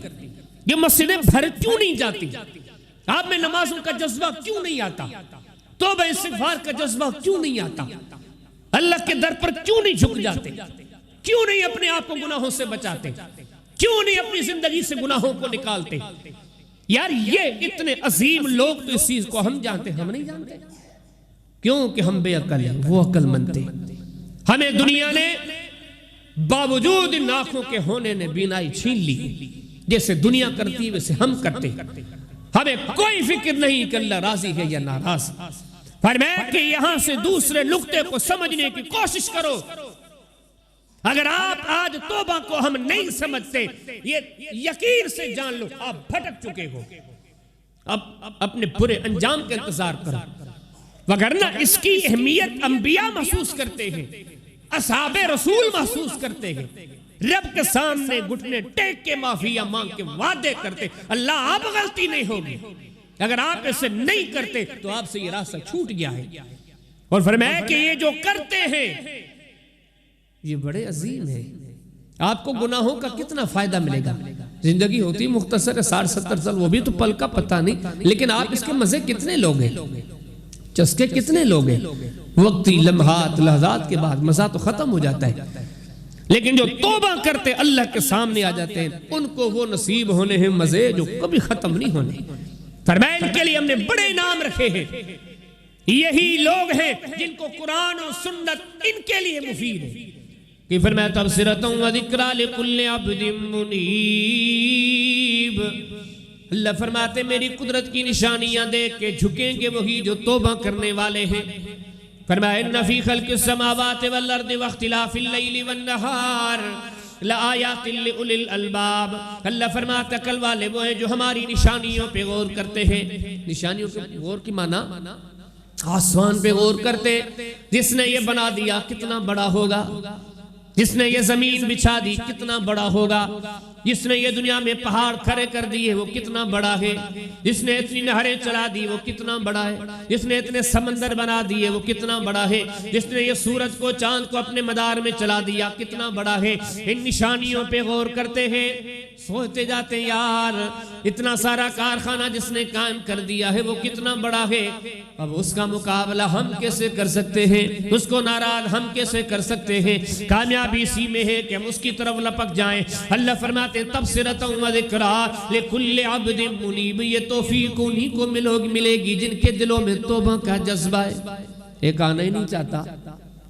یہ مسجدیں بھر کیوں نہیں جاتی؟ آپ میں نمازوں کا جذبہ کیوں نہیں آتا؟ توبہ استغفار کا جذبہ کیوں نہیں آتا؟ اللہ کے در پر کیوں نہیں جھک جاتے؟ کیوں نہیں اپنے آپ کو گناہوں سے بچاتے؟ کیوں نہیں اپنی زندگی سے گناہوں کو نکالتے؟ یار یہ اتنے عظیم لوگ تو اس چیز کو ہم جانتے، ہم نہیں جانتے کیونکہ ہم بے عقل ہیں، وہ عقل مند تھے۔ ہمیں دنیا نے باوجود ان آنکھوں کے ہونے نے بینائی چھین لی، جیسے دنیا کرتی ویسے ہم کرتے، ہمیں کوئی فکر نہیں کہ اللہ راضی ہے یا ناراض۔ فرمایا کہ یہاں سے دوسرے نقطے کو سمجھنے کی کوشش کرو۔ اگر آپ آج توبہ کو ہم نہیں سمجھتے، یہ یقین سے جان لو آپ بھٹک چکے ہو، اب اپنے برے انجام کا انتظار کرو، وگرنہ اس کی اہمیت انبیاء محسوس کرتے ہیں، اصحاب رسول محسوس کرتے ہیں، رب کے سامنے گھٹنے ٹیک کے معافیہ مانگ کے وعدے کرتے، اللہ آپ غلطی نہیں ہوگی۔ اگر آپ اسے نہیں کرتے تو آپ سے یہ راستہ چھوٹ گیا ہے۔ اور فرمایا کہ یہ جو کرتے ہیں یہ بڑے عظیم ہیں، آپ کو گناہوں کا کتنا فائدہ ملے گا؟ زندگی ہوتی مختصر ہے 60-70 سال، وہ بھی تو پل کا پتہ نہیں، لیکن آپ اس کے مزے کتنے لوگ ہیں، چسکے کتنے لوگ ہیں؟ وقتی لمحات لحظات کے بعد مزہ تو ختم ہو جاتا ہے، لیکن جو توبہ کرتے اللہ کے سامنے آ جاتے ہیں ان کو وہ نصیب ہونے ہیں مزے جو کبھی ختم نہیں ہونے۔ فرمایا ان کے لیے ہم نے بڑے انعام رکھے ہیں، یہی لوگ ہیں جن کو قرآن اور سنت ان کے لیے مفید ہے کہ فرمایا تبصرۃ و ذکریٰ لکل عبد منیب۔ اللہ فرماتے میری قدرت کی نشانیاں دیکھ کے جھکیں گے وہی جو توبہ کرنے والے ہیں۔ فرمایا ان فی خلق السماوات والارض واختلاف اللیل والنہار لآیات لأولی الالباب۔ اللہ فرماتا عقل والے وہ ہیں جو ہماری نشانیوں پہ غور کرتے ہیں۔ نشانیوں پہ غور کی معنی آسمان پہ غور کرتے، جس نے یہ بنا دیا کتنا بڑا ہوگا، جس نے یہ زمین بچھا دی کتنا بڑا ہوگا، جس نے یہ دنیا میں پہاڑ کھڑے کر دیے وہ کتنا بڑا ہے، جس نے اتنی نہریں چلا دی وہ کتنا بڑا ہے، جس نے اتنے سمندر بنا دیے وہ کتنا بڑا ہے، جس نے یہ سورج کو چاند کو اپنے مدار میں چلا دیا کتنا بڑا ہے۔ ان نشانیوں پہ غور کرتے ہیں، سوچتے جاتے ہیں یار اتنا سارا کارخانہ جس نے قائم کر دیا ہے وہ کتنا بڑا ہے، اب اس کا مقابلہ ہم کیسے کر سکتے ہیں، اس کو ناراض ہم کیسے کر سکتے ہیں۔ کامیابی اسی میں ہے کہ ہم اس کی طرف لپک جائیں۔ اللہ فرماتے تبصرۃ و ذکریٰ لکل عبد منیب، یہ توفیق انہی کو ملے گی جن کے دلوں میں توبہ کا جذبہ ہے۔ ایک آنا ہی نہیں چاہتا،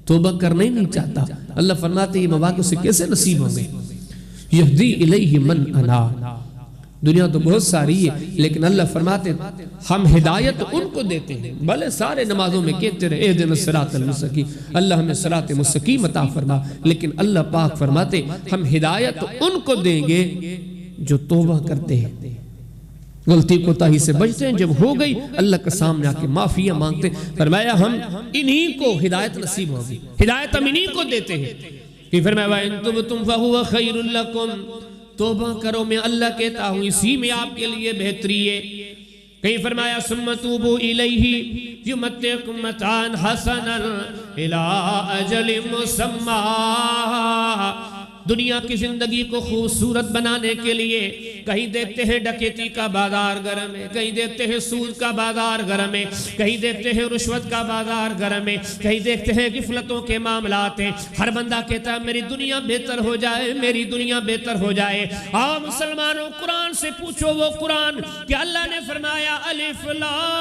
توبہ کرنا ہی نہیں چاہتا، اللہ فرماتے یہ مواقع اسے کیسے نصیب ہوں گے۔ یہدی الیہ من اناب، دنیا تو بہت ساری ہے لیکن اللہ فرماتے ہم ہدایت ان کو دیتے ہیں، بھلے سارے نمازوں میں کہتے رہے اہدنا الصراط المستقیم، اللہ ہمیں صراط مستقیم عطا فرما، لیکن اللہ پاک فرماتے ہم ہدایت ان کو دیں گے جو توبہ کرتے ہیں، غلطی کوتاہی سے بچتے ہیں، جب ہو گئی اللہ کے سامنے آ کے معافیاں مانگتے ہیں۔ فرمایا ہم انہی کو ہدایت نصیب ہوگی، ہدایت ہم انہی کو دیتے ہیں۔ کہ فرمایا وَإِن تُبْتُمْ فَهُوَ خَيْرٌ لَكُمْ، توبہ کرو میں اللہ کہتا ہوں اسی میں آپ کے لیے بہتری ہے۔ کہیں فرمایا ثُمَّ تُوبُوا إِلَيْهِ يُمَتِّعْكُم مَتَاعًا حَسَنًا إِلَىٰ أَجَلٍ مُّسَمًّى۔ دنیا کی زندگی کو خوبصورت بنانے کے لیے کہیں دیکھتے ہیں ڈکیتی کا بازار گرم ہے، کہیں دیکھتے ہیں سود کا بازار گرم ہے، کہیں دیکھتے ہیں رشوت کا بازار گرم ہے، کہیں دیکھتے ہیں غفلتوں کے معاملات ہیں۔ ہر بندہ کہتا ہے میری دنیا بہتر ہو جائے، میری دنیا بہتر ہو جائے۔ آؤ مسلمانوں قرآن سے پوچھو وہ قرآن کہ اللہ نے فرمایا الف لام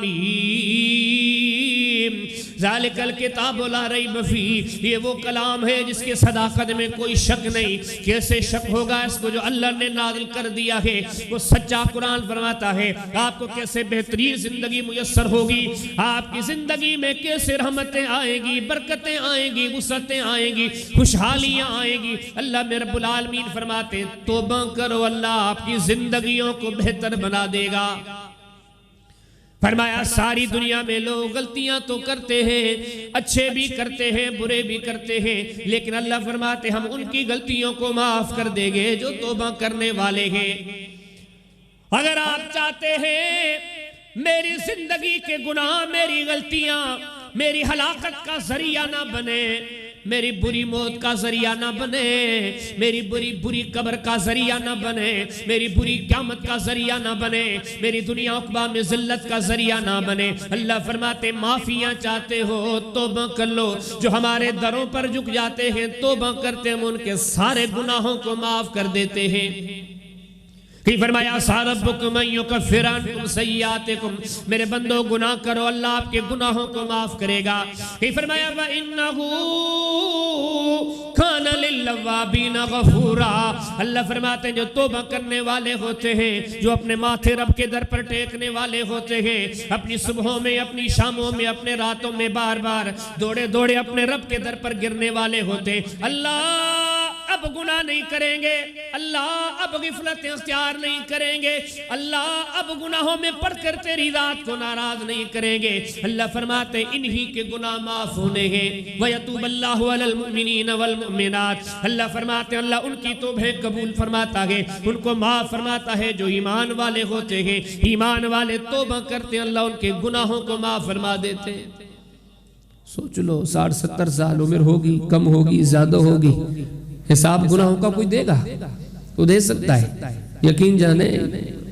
میم ذالک الکتاب لا ریب فیہ، یہ وہ کلام ہے جس کے صداقت میں کوئی شک نہیں۔ کیسے شک ہوگا اس کو جو اللہ نے نازل کر دیا ہے، وہ سچا قرآن فرماتا ہے آپ کو کیسے بہترین زندگی میسر ہوگی، آپ کی زندگی میں کیسے رحمتیں آئیں گی، برکتیں آئیں گی، وسعتیں آئیں گی، خوشحالیاں آئیں گی۔ اللہ میں رب العالمین فرماتے توبہ کرو اللہ آپ کی زندگیوں کو بہتر بنا دے گا۔ فرمایا ساری دنیا میں لوگ غلطیاں تو کرتے ہیں، اچھے بھی کرتے ہیں برے بھی کرتے ہیں، لیکن اللہ فرماتے ہم ان کی غلطیوں کو معاف کر دیں گے جو توبہ کرنے والے ہیں۔ اگر آپ چاہتے ہیں میری زندگی کے گناہ میری غلطیاں میری ہلاکت کا ذریعہ نہ بنے، میری بری موت کا ذریعہ نہ بنے، میری بری قبر کا ذریعہ نہ بنے، میری بری قیامت کا ذریعہ نہ بنے، میری دنیا عقبہ میں ذلت کا ذریعہ نہ بنے، اللہ فرماتے معافیاں چاہتے ہو توبہ کر لو۔ جو ہمارے دروں پر جھک جاتے ہیں توبہ کرتے ہم ان کے سارے گناہوں کو معاف کر دیتے ہیں۔ کہ فرمایا ساربکم ان یکفر عنکم سیئاتکم، میرے بندو گناہ کرو اللہ آپ کے گناہوں کو معاف کرے گا۔ کہ فرمایا وَإِنَّهُ كَانَ لِلَّوَّابِينَ غَفُورًا، اللہ فرماتے ہیں جو توبہ کرنے والے ہوتے ہیں، جو اپنے ماتھے رب کے در پر ٹیکنے والے ہوتے ہیں، اپنی صبحوں میں اپنی شاموں میں اپنے راتوں میں بار بار دوڑے دوڑے اپنے رب کے در پر گرنے والے ہوتے ہیں، اللہ اب گناہ نہیں کریں گے، اللہ اب غفلت اختیار نہیں کریں گے، اللہ اب گناہوں میں پڑھ کر تیری ذات کو ناراض نہیں کریں گے۔ اللہ فرماتے انہی کے گناہ معاف ہونے ہیں۔ وَيَتُوبَ اللَّهُ عَلَى الْمُؤْمِنِينَ وَالْمُؤْمِنَاتِ، اللہ فرماتے اللہ ان کی توبہ قبول فرماتا ہے، ان کو معاف فرماتا ہے۔ جو ایمان والے ہوتے ہیں، ایمان والے توبہ کرتے ہیں، اللہ ان کے گناہوں کو معاف فرما دیتے ہیں۔ سوچ لو 60-70 سال عمر ہوگی، کم ہوگی زیادہ ہوگی، حساب گناہوں کا کوئی دے گا؟ تو دے سکتا ہے، یقین جانے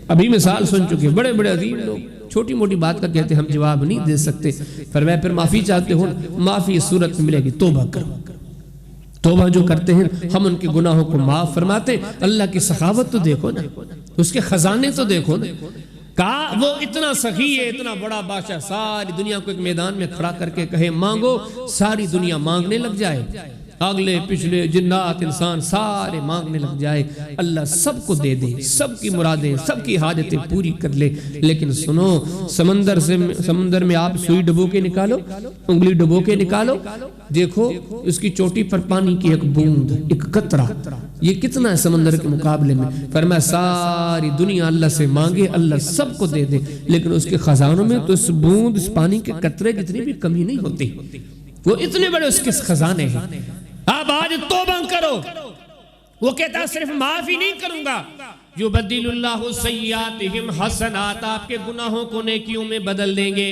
ابھی مثال سن چکے بڑے بڑے عظیم لوگ چھوٹی موٹی بات کا کہتے ہیں ہم جواب نہیں دے سکتے، فرمایا پھر معافی چاہتے ہو معافی اس صورت میں ملے گی، توبہ کرو۔ توبہ جو کرتے ہیں ہم ان کے گناہوں کو معاف فرماتے ہیں۔ اللہ کی سخاوت تو دیکھو نا، اس کے خزانے تو دیکھو نا، کہا وہ اتنا سخی ہے، اتنا بڑا بادشاہ، ساری دنیا کو ایک میدان میں کھڑا کر کے کہے مانگو، ساری دنیا مانگنے لگ جائے، اگلے پچھلے جنات انسان سارے مانگنے لگ جائے، اللہ سب کو دے دے، سب کی مرادیں، سب کی حاجتیں پوری کر لے۔ لیکن سنو، سمندر میں آپ سوئی ڈبو کے نکالو، انگلی ڈبو کے نکالو، دیکھو اس کی چوٹی پر پانی کی ایک بوند، ایک قطرہ، یہ کتنا ہے سمندر کے مقابلے میں؟ فرمایا ساری دنیا اللہ سے مانگے، اللہ سب کو دے دے، لیکن اس کے خزانوں میں تو اس بوند، اس پانی کے قطرے جتنی بھی کمی نہیں ہوتی، وہ اتنے بڑے اس کے خزانے ہیں۔ اب آج توبہ کرو، وہ کہتا ہے صرف معافی نہیں کروں گا، یبدل اللہ سیئاتہم حسنات، آپ کے گناہوں کو نیکیوں میں بدل دیں گے۔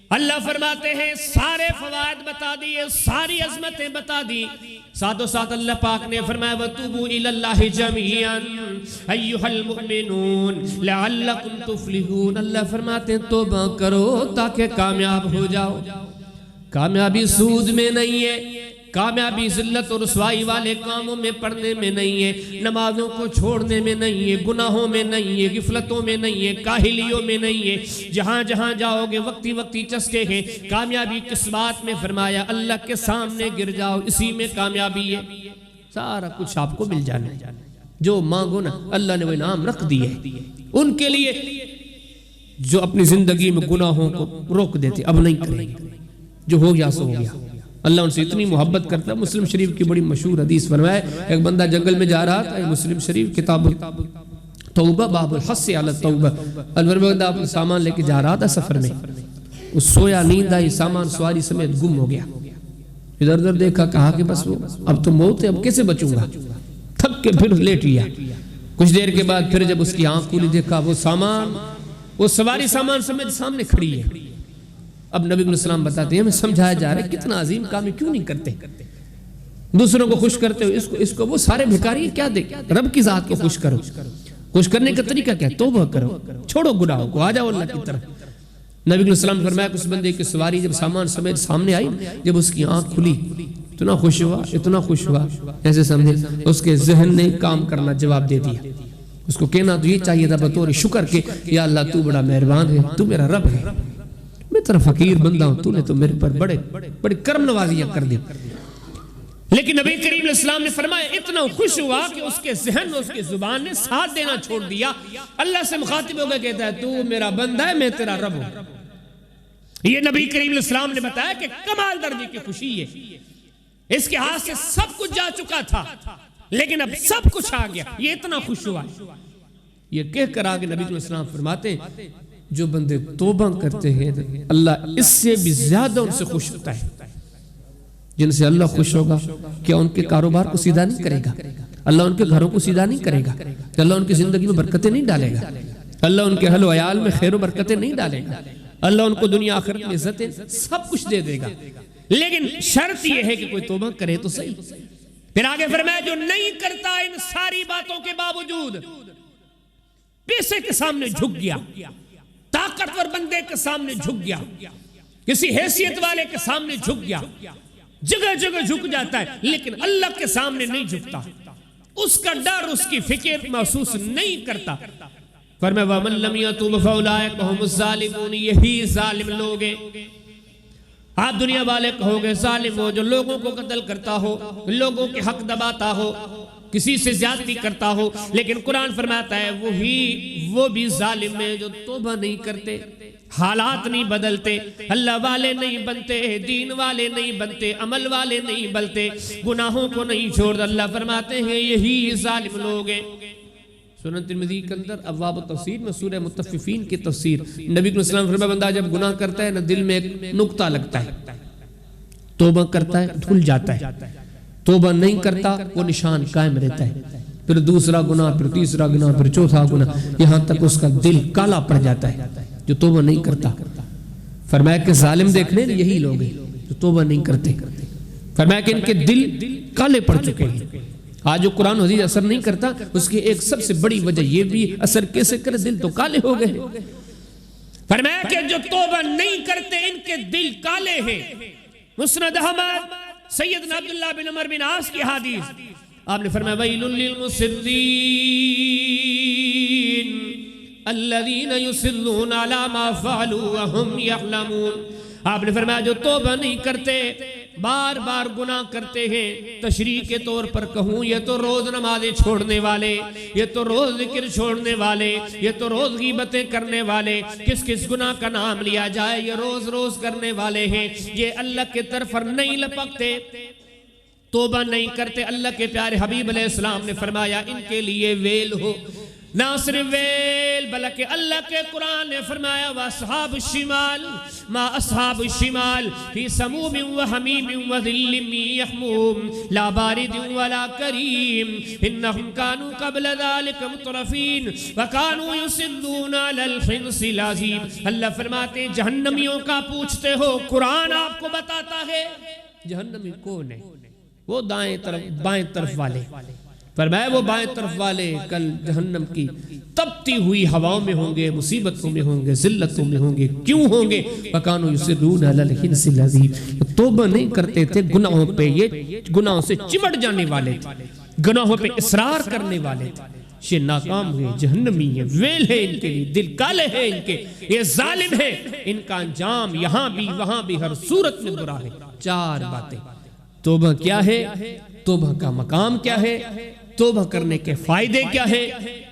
اللہ فرماتے ہیں سارے فوائد بتا دیے، ساری عظمتیں بتا دی، ساتھ و ساتھ اللہ پاک نے فرمایا وَتُوبُوا إِلَى اللَّهِ جَمِيعًا أَيُّهَا الْمُؤْمِنُونَ لَعَلَّكُمْ تُفْلِحُونَ، اللہ فرماتے ہیں توبہ کرو تاکہ کامیاب ہو جاؤ۔ کامیابی سود میں نہیں ہے، کامیابی ذلت اور رسوائی والے کاموں میں پڑھنے میں نہیں ہے، نمازوں کو چھوڑنے میں نہیں ہے، گناہوں میں نہیں ہے، غفلتوں میں نہیں ہے، کاہلیوں میں نہیں ہے۔ جہاں جہاں جاؤ گے وقتی وقتی چسکے ہیں۔ کامیابی کس بات میں؟ فرمایا اللہ کے سامنے گر جاؤ، اسی میں کامیابی ہے، سارا کچھ آپ کو مل جانا ہے، جو مانگو نا اللہ نے وہ انعام رکھ دی ہے ان کے لیے جو اپنی زندگی میں گناہوں کو روک دیتے، اب نہیں کریں گے، جو ہو گیا سو ہو گیا۔ اللہ ان سے اتنی محبت کرتا ہے۔ مسلم شریف کی بڑی مشہور حدیث فرمائے، ایک بندہ جنگل میں جا رہا تھا، مسلم شریف کتاب توبہ باب الحث علی التوبہ، بندہ اپنا سامان لے کے جا رہا تھا سفر میں، اس سویا، نیند آئی، سامان سواری سمیت گم ہو گیا، ادھر ادھر دیکھا، کہا کہ بس وہ اب تو موت ہے، اب کیسے بچوں گا، تھک کے پھر لیٹ لیا۔ کچھ دیر کے بعد پھر جب اس کی آنکھ کھلی، دیکھا وہ سامان، وہ سواری سامان سمیت سامنے کھڑی ہے۔ اب نبی علیہ السلام بتاتے ہیں ہمیں سمجھایا جا رہا ہے کتنا عظیم کام ہے، کیوں نہیں کرتے؟ دوسروں کو خوش کرتے ہو، اس کو وہ سارے بھکاری کیا دے، رب کی ذات کو خوش کرو۔ خوش کرنے کا طریقہ کیا ہے؟ توبہ کرو، چھوڑو گناہوں کو، آ جاؤ اللہ کی طرف۔ نبی علیہ السلام فرمایا کہ اس بندے کی سواری جب سامان سمیت سامنے آئی، جب اس کی آنکھ کھلی، اتنا خوش ہوا، اتنا خوش ہوا، ایسے سمجھے اس کے ذہن نے کام کرنا جواب دے دیا۔ اس کو کہنا تو یہ چاہیے تھا بطور شکر کے یا اللہ تو بڑا مہربان ہے، تو میرا رب ہے، میں تیرا فقیر بندہ ہوں، تو نے تو میرے پر بڑے کرم نوازیاں کر دی۔ لیکن نبی کریم علیہ السلام نے فرمایا اتنا خوش ہوا کہ اس کے ذہن اس کے زبان نے ساتھ دینا چھوڑ دیا۔ اللہ سے مخاطب ہو گیا، کہتا ہے تو میرا بندہ ہے، میں تیرا رب ہوں۔ یہ نبی کریم علیہ السلام نے بتایا کہ کمال درجے کی خوشی ہے، اس کے ہاتھ سے سب کچھ جا چکا تھا لیکن اب سب کچھ آ گیا، یہ اتنا خوش ہوا۔ یہ کہہ کر آگے نبی علیہ السلام فرماتے ہیں جو بندے توبہ کرتے ہیں اللہ اس سے بھی زیادہ ان سے خوش ہوتا ہے۔ جن سے اللہ خوش ہوگا، کیا ان کے کاروبار کو سیدھا نہیں کرے گا؟ اللہ ان کے گھروں کو سیدھا نہیں کرے گا؟ اللہ ان کی زندگی میں برکتیں نہیں ڈالے گا؟ اللہ ان کے اہل و عیال میں خیر و برکتیں نہیں ڈالے گا؟ اللہ ان کو دنیا آخرت میں عزتیں سب کچھ دے دے گا، لیکن شرط یہ ہے کہ کوئی توبہ کرے تو صحیح۔ پھر آگے فرمایا جو نہیں کرتا ان ساری باتوں کے باوجود، پیسے کے سامنے جھک گیا، طاقتور بندے کے سامنے جھک گیا، کسی حیثیت والے کے سامنے جھک گیا، جگہ جگہ جھک جاتا ہے لیکن اللہ کے سامنے نہیں جھکتا، اس کا ڈر، اس کی فکر محسوس نہیں کرتا۔ فرمایا وَمَن لَّمْ يَتُوبْ فَأُولَٰئِكَ هُمُ الظَّالِمُونَ، یہی ظالم لوگ ہیں۔ آپ دنیا والے کہو گے ظالم ہو جو لوگوں کو قتل کرتا ہو، لوگوں کے حق دباتا ہو، کسی سے زیادتی کرتا ہو، لیکن قرآن فرماتا ہے وہ بھی ظالم ہے جو توبہ نہیں کرتے، حالات نہیں بدلتے، اللہ والے نہیں بنتے، دین والے نہیں بنتے، عمل والے نہیں بنتے، گناہوں کو نہیں چھوڑ۔ اللہ فرماتے ہیں یہی ظالم لوگ ہیں۔ سنن ترمذی کے اندر ابواب التفسیر میں سورہ مطففین کی تفسیر، نبی علیہ السلام فرمایا بندہ جب گناہ کرتا ہے نا دل میں ایک نقطہ لگتا ہے، توبہ کرتا ہے دھل جاتا ہے، توبہ نہیں کرتا وہ نشان قائم رہتا ہے، پھر دوسرا گناہ، پھر تیسرا گناہ، پھر چوتھا گناہ، یہاں تک اس کا دل کالا پڑ جاتا ہے جو توبہ نہیں کرتا۔ فرمایا کہ ظالم دیکھنے یہی لوگ ہیں جو توبہ نہیں کرتے۔ فرمایا کہ ان کے دل کالے پڑ چکے ہیں۔ آج جو قرآن و حدیث اثر نہیں کرتا اس کی ایک سب سے بڑی وجہ یہ بھی اثر کیسے کرے، دل تو کالے ہو گئے۔ فرمایا کہ جو توبہ نہیں کرتے ان کے دل کالے ہیں۔ مسند احمد سیدنا عبداللہ بن عمر بن عاص کی حدیث، آپ نے فرمایا ویل للمصرین الذین یصرون علی ما فعلوا وهم یعلمون. آپ نے فرمایا جو توبہ نہیں کرتے، بار بار گناہ کرتے ہیں، تشریح کے طور پر کہوں یہ تو روز نمازیں چھوڑنے والے، یہ تو روز ذکر چھوڑنے والے، یہ تو روز غیبتیں کرنے والے، کس کس گناہ کا نام لیا جائے یہ روز روز کرنے والے ہیں، یہ اللہ کے طرف نہیں لپکتے، توبہ نہیں کرتے. اللہ کے پیارے حبیب علیہ السلام نے فرمایا ان کے لیے ویل ہو. نہ صرف ویل بلکہ اللہ کے قرآن نے فرمایا وَأَصْحَابُ الشِّمَالِ مَا أَصْحَابُ الشِّمَالِ فِي سَمُومٍ وَحَمِيمٍ وَظِلٍّ مِّن يَحْمُومٍ لَا بَارِدٍ وَلَا كَرِيمٍ إِنَّهُمْ كَانُوا قَبْلَ ذَلِكَ مُتْرَفِينَ وَكَانُوا يُصِرُّونَ عَلَى الْحِنْثِ الْعَظِيمِ. اللہ فرماتے ہیں جہنمیوں کا پوچھتے ہو، قرآن آپ کو بتاتا ہے جہنمی کون ہے. وہ دائیں طرف بائیں طرف والے. فرمایا وہ بائیں طرف والے کل جہنم کی تپتی ہوئی ہواؤں میں ہوں گے، مصیبتوں میں ہوں گے، ذلتوں میں ہوں گے. کیوں ہوں گے؟ وَكَانُوا يُصِرُّونَ عَلَى الْحِنْثِ الْعَظِيمِ. توبہ نہیں کرتے تھے گناہوں پہ، یہ گناہوں سے چمٹ جانے والے تھے، گناہوں پہ اصرار کرنے والے تھے. یہ ناکام ہوئے، جہنمی ہیں، ویل ہے ان کے لیے، دل کالے ہیں ان کے، یہ ظالم ہے، ان کا انجام یہاں بھی وہاں بھی ہر صورت میں برا ہے. 4 باتیں. توبہ کیا ہے؟ توبہ کا مقام کیا ہے؟ توبہ کرنے کے فائدے کیا ہے؟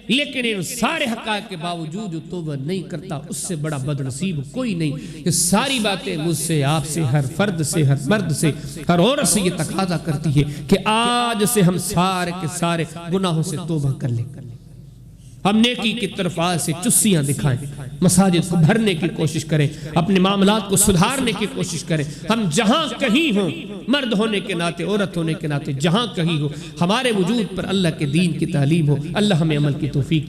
لیکن ان سارے حقائق کے باوجود جو توبہ نہیں کرتا اس سے بڑا بدنصیب کوئی نہیں. یہ ساری باتیں مجھ سے، آپ سے، ہر فرد سے، ہر مرد سے، ہر عورت سے یہ تقاضا کرتی ہے کہ آج سے ہم سارے کے سارے گناہوں سے توبہ کر لیں. ہم نیکی کی طرف آج سے چسیاں دکھائیں، مساجد کو بھرنے کی کوشش کریں، اپنے معاملات کو سدھارنے کی کوشش کریں. ہم جہاں کہیں ہوں، مرد ہونے کے ناطے، عورت ہونے کے ناطے، جہاں کہیں ہو، ہمارے وجود پر اللہ کے دین کی تعلیم ہو. اللہ ہمیں عمل کی توفیق